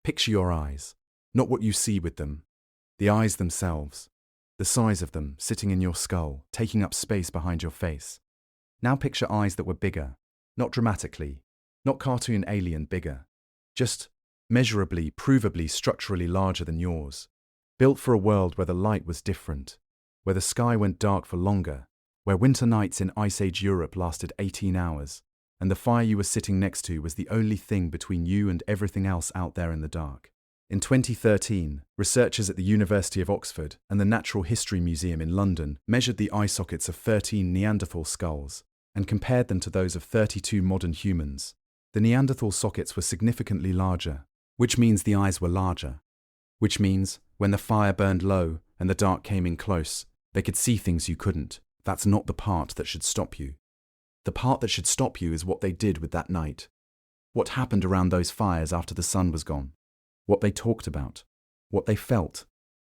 Picture your eyes, not what you see with them. The eyes themselves, the size of them sitting in your skull, taking up space behind your face. Now picture eyes that were bigger, not dramatically, not cartoon alien bigger, just measurably, provably, structurally larger than yours, built for a world where the light was different, where the sky went dark for longer, where winter nights in Ice Age Europe lasted 18 hours, and the fire you were sitting next to was the only thing between you and everything else out there in the dark. In 2013, researchers at the University of Oxford and the Natural History Museum in London measured the eye sockets of 13 Neanderthal skulls and compared them to those of 32 modern humans. The Neanderthal sockets were significantly larger, which means the eyes were larger, which means when the fire burned low and the dark came in close, they could see things you couldn't. That's not the part that should stop you. The part that should stop you is what they did with that night. What happened around those fires after the sun was gone. What they talked about, what they felt,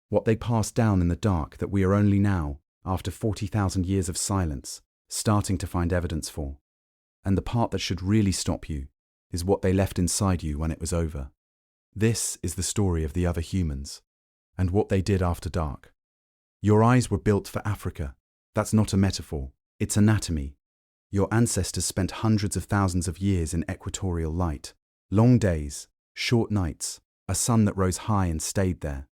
what they passed down in the dark that we are only now, after 40,000 years of silence, starting to find evidence for. And the part that should really stop you is what they left inside you when it was over. This is the story of the other humans, and what they did after dark. Your eyes were built for Africa. That's not a metaphor, it's anatomy. Your ancestors spent hundreds of thousands of years in equatorial light, long days, short nights, a sun that rose high and stayed there.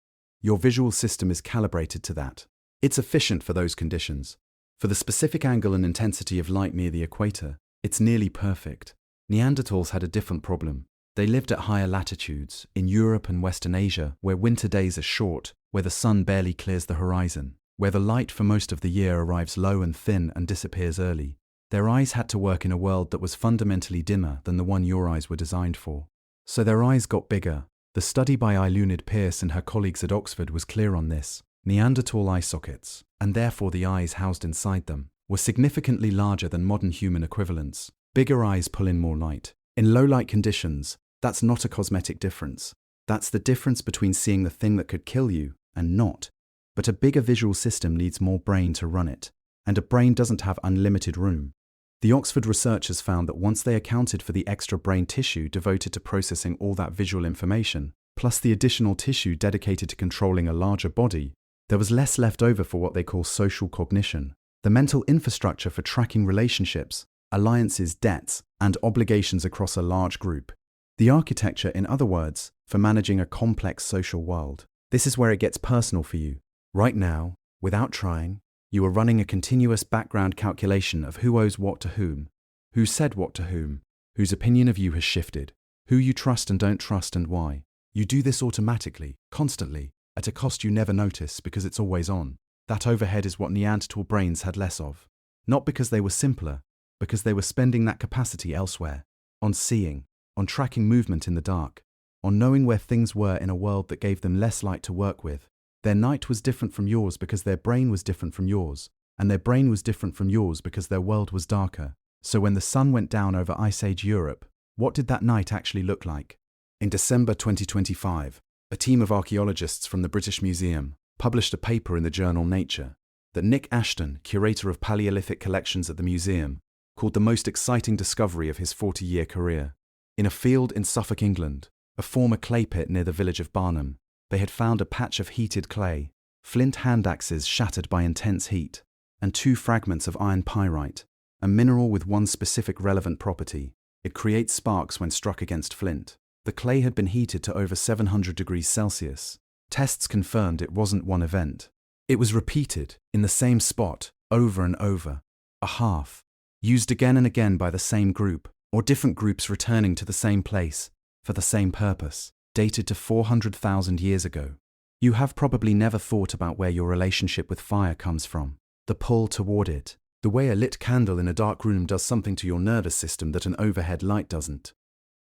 Your visual system is calibrated to that. It's efficient for those conditions. For the specific angle and intensity of light near the equator, it's nearly perfect. Neanderthals had a different problem. They lived at higher latitudes, in Europe and Western Asia, where winter days are short, where the sun barely clears the horizon, where the light for most of the year arrives low and thin and disappears early. Their eyes had to work in a world that was fundamentally dimmer than the one your eyes were designed for. So their eyes got bigger. The study by Ilunid Pierce and her colleagues at Oxford was clear on this. Neanderthal eye sockets, and therefore the eyes housed inside them, were significantly larger than modern human equivalents. Bigger eyes pull in more light. In low light conditions, that's not a cosmetic difference. That's the difference between seeing the thing that could kill you and not. But a bigger visual system needs more brain to run it, and a brain doesn't have unlimited room. The Oxford researchers found that once they accounted for the extra brain tissue devoted to processing all that visual information, plus the additional tissue dedicated to controlling a larger body, there was less left over for what they call social cognition, the mental infrastructure for tracking relationships, alliances, debts, and obligations across a large group. The architecture, in other words, for managing a complex social world. This is where it gets personal for you. Right now, without trying, you are running a continuous background calculation of who owes what to whom, who said what to whom, whose opinion of you has shifted, who you trust and don't trust and why. You do this automatically, constantly, at a cost you never notice because it's always on. That overhead is what Neanderthal brains had less of. Not because they were simpler, because they were spending that capacity elsewhere, on seeing, on tracking movement in the dark, on knowing where things were in a world that gave them less light to work with. Their night was different from yours because their brain was different from yours, and their brain was different from yours because their world was darker. So when the sun went down over Ice Age Europe, what did that night actually look like? In December 2025, a team of archaeologists from the British Museum published a paper in the journal Nature that Nick Ashton, curator of Paleolithic collections at the museum, called the most exciting discovery of his 40-year career. In a field in Suffolk, England, a former clay pit near the village of Barnham, they had found a patch of heated clay, flint hand axes shattered by intense heat, and 2 fragments of iron pyrite, a mineral with one specific relevant property. It creates sparks when struck against flint. The clay had been heated to over 700 degrees Celsius. Tests confirmed it wasn't one event. It was repeated, in the same spot, over and over. A hearth, used again and again by the same group, or different groups returning to the same place, for the same purpose. Dated to 400,000 years ago. You have probably never thought about where your relationship with fire comes from, the pull toward it, the way a lit candle in a dark room does something to your nervous system that an overhead light doesn't,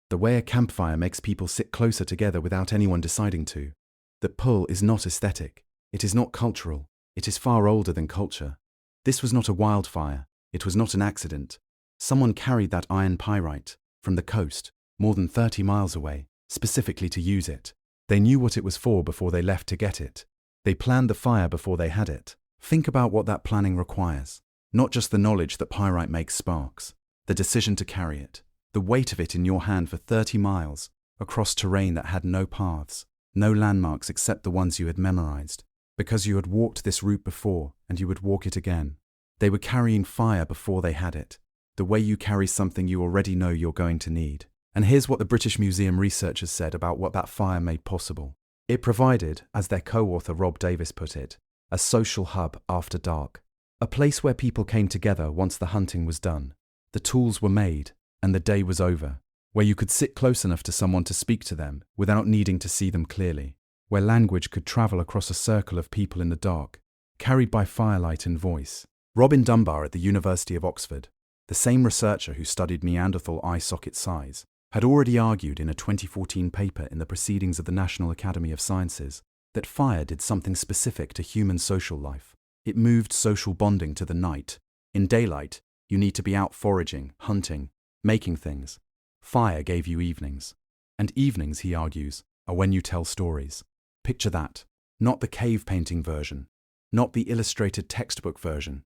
the way a campfire makes people sit closer together without anyone deciding to. The pull is not aesthetic, it is not cultural, it is far older than culture. This was not a wildfire, it was not an accident. Someone carried that iron pyrite from the coast, more than 30 miles away, specifically to use it. They knew what it was for before they left to get it. They planned the fire before they had it. Think about what that planning requires. Not just the knowledge that pyrite makes sparks, the decision to carry it, the weight of it in your hand for 30 miles, across terrain that had no paths, no landmarks except the ones you had memorized, because you had walked this route before and you would walk it again. They were carrying fire before they had it, the way you carry something you already know you're going to need. And here's what the British Museum researchers said about what that fire made possible. It provided, as their co-author Rob Davis put it, a social hub after dark. A place where people came together once the hunting was done, the tools were made, and the day was over. Where you could sit close enough to someone to speak to them without needing to see them clearly. Where language could travel across a circle of people in the dark, carried by firelight and voice. Robin Dunbar at the University of Oxford, the same researcher who studied Neanderthal eye socket size, had already argued in a 2014 paper in the Proceedings of the National Academy of Sciences that fire did something specific to human social life. It moved social bonding to the night. In daylight, you need to be out foraging, hunting, making things. Fire gave you evenings. And evenings, he argues, are when you tell stories. Picture that. Not the cave painting version. Not the illustrated textbook version.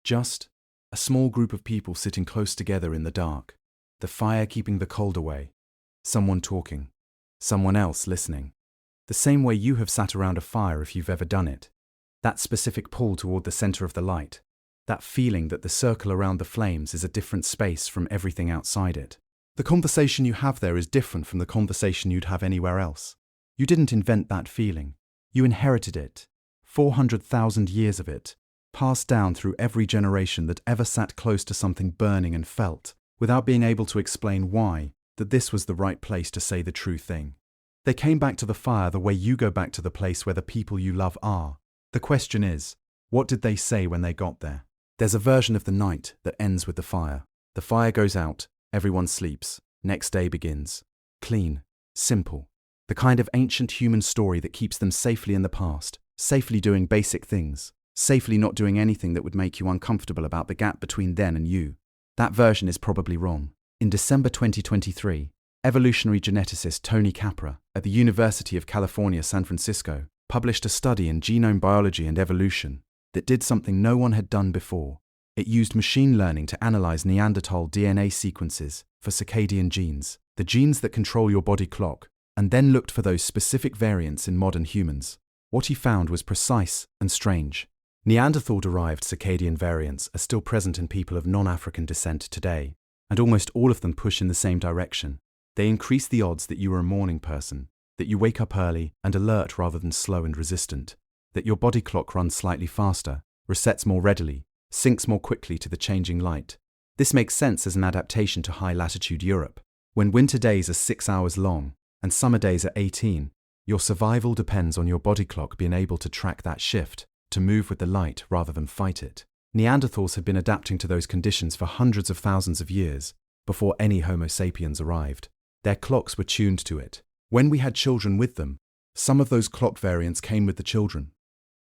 Just a small group of people sitting close together in the dark. The fire keeping the cold away. Someone talking. Someone else listening. The same way you have sat around a fire if you've ever done it. That specific pull toward the center of the light. That feeling that the circle around the flames is a different space from everything outside it. The conversation you have there is different from the conversation you'd have anywhere else. You didn't invent that feeling. You inherited it. 400,000 years of it, passed down through every generation that ever sat close to something burning and felt, without being able to explain why, that this was the right place to say the true thing. They came back to the fire the way you go back to the place where the people you love are. The question is, what did they say when they got there? There's a version of the night that ends with the fire. The fire goes out, everyone sleeps, next day begins. Clean, simple. The kind of ancient human story that keeps them safely in the past, safely doing basic things, safely not doing anything that would make you uncomfortable about the gap between then and you. That version is probably wrong. In December 2023, evolutionary geneticist Tony Capra at the University of California, San Francisco, published a study in Genome Biology and Evolution that did something no one had done before. It used machine learning to analyze Neanderthal DNA sequences for circadian genes, the genes that control your body clock, and then looked for those specific variants in modern humans. What he found was precise and strange. Neanderthal-derived circadian variants are still present in people of non-African descent today, and almost all of them push in the same direction. They increase the odds that you are a morning person, that you wake up early and alert rather than slow and resistant, that your body clock runs slightly faster, resets more readily, syncs more quickly to the changing light. This makes sense as an adaptation to high-latitude Europe. When winter days are 6 hours long and summer days are 18, your survival depends on your body clock being able to track that shift, to move with the light rather than fight it. Neanderthals had been adapting to those conditions for hundreds of thousands of years before any Homo sapiens arrived. Their clocks were tuned to it. When we had children with them, some of those clock variants came with the children.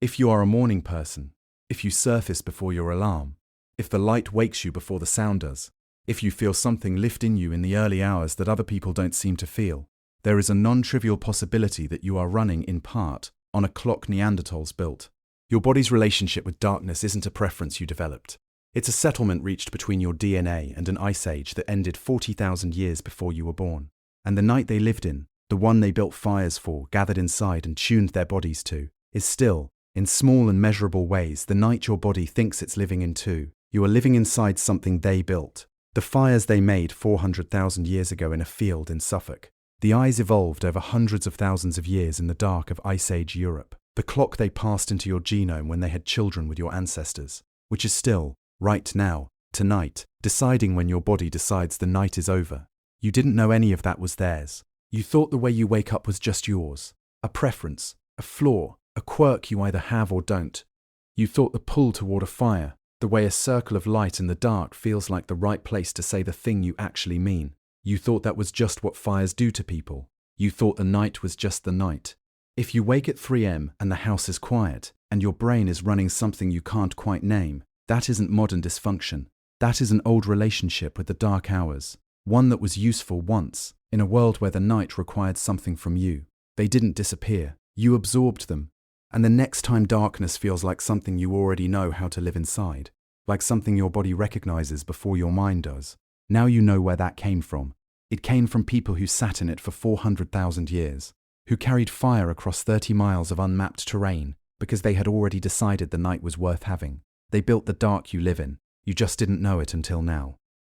If you are a morning person, if you surface before your alarm, if the light wakes you before the sound does, if you feel something lift in you in the early hours that other people don't seem to feel, there is a non-trivial possibility that you are running, in part, on a clock Neanderthals built. Your body's relationship with darkness isn't a preference you developed. It's a settlement reached between your DNA and an ice age that ended 40,000 years before you were born. And the night they lived in, the one they built fires for, gathered inside and tuned their bodies to, is still, in small and measurable ways, the night your body thinks it's living in too. You are living inside something they built. The fires they made 400,000 years ago in a field in Suffolk. The eyes evolved over hundreds of thousands of years in the dark of Ice Age Europe. The clock they passed into your genome when they had children with your ancestors, which is still, right now, tonight, deciding when your body decides the night is over. You didn't know any of that was theirs. You thought the way you wake up was just yours. A preference, a flaw, a quirk you either have or don't. You thought the pull toward a fire, the way a circle of light in the dark feels like the right place to say the thing you actually mean. You thought that was just what fires do to people. You thought the night was just the night. If you wake at 3 a.m. and the house is quiet, and your brain is running something you can't quite name, that isn't modern dysfunction. That is an old relationship with the dark hours, one that was useful once, in a world where the night required something from you. They didn't disappear. You absorbed them. And the next time darkness feels like something you already know how to live inside, like something your body recognizes before your mind does, now you know where that came from. It came from people who sat in it for 400,000 years, who carried fire across 30 miles of unmapped terrain because they had already decided the night was worth having. They built the dark you live in. You just didn't know it until now.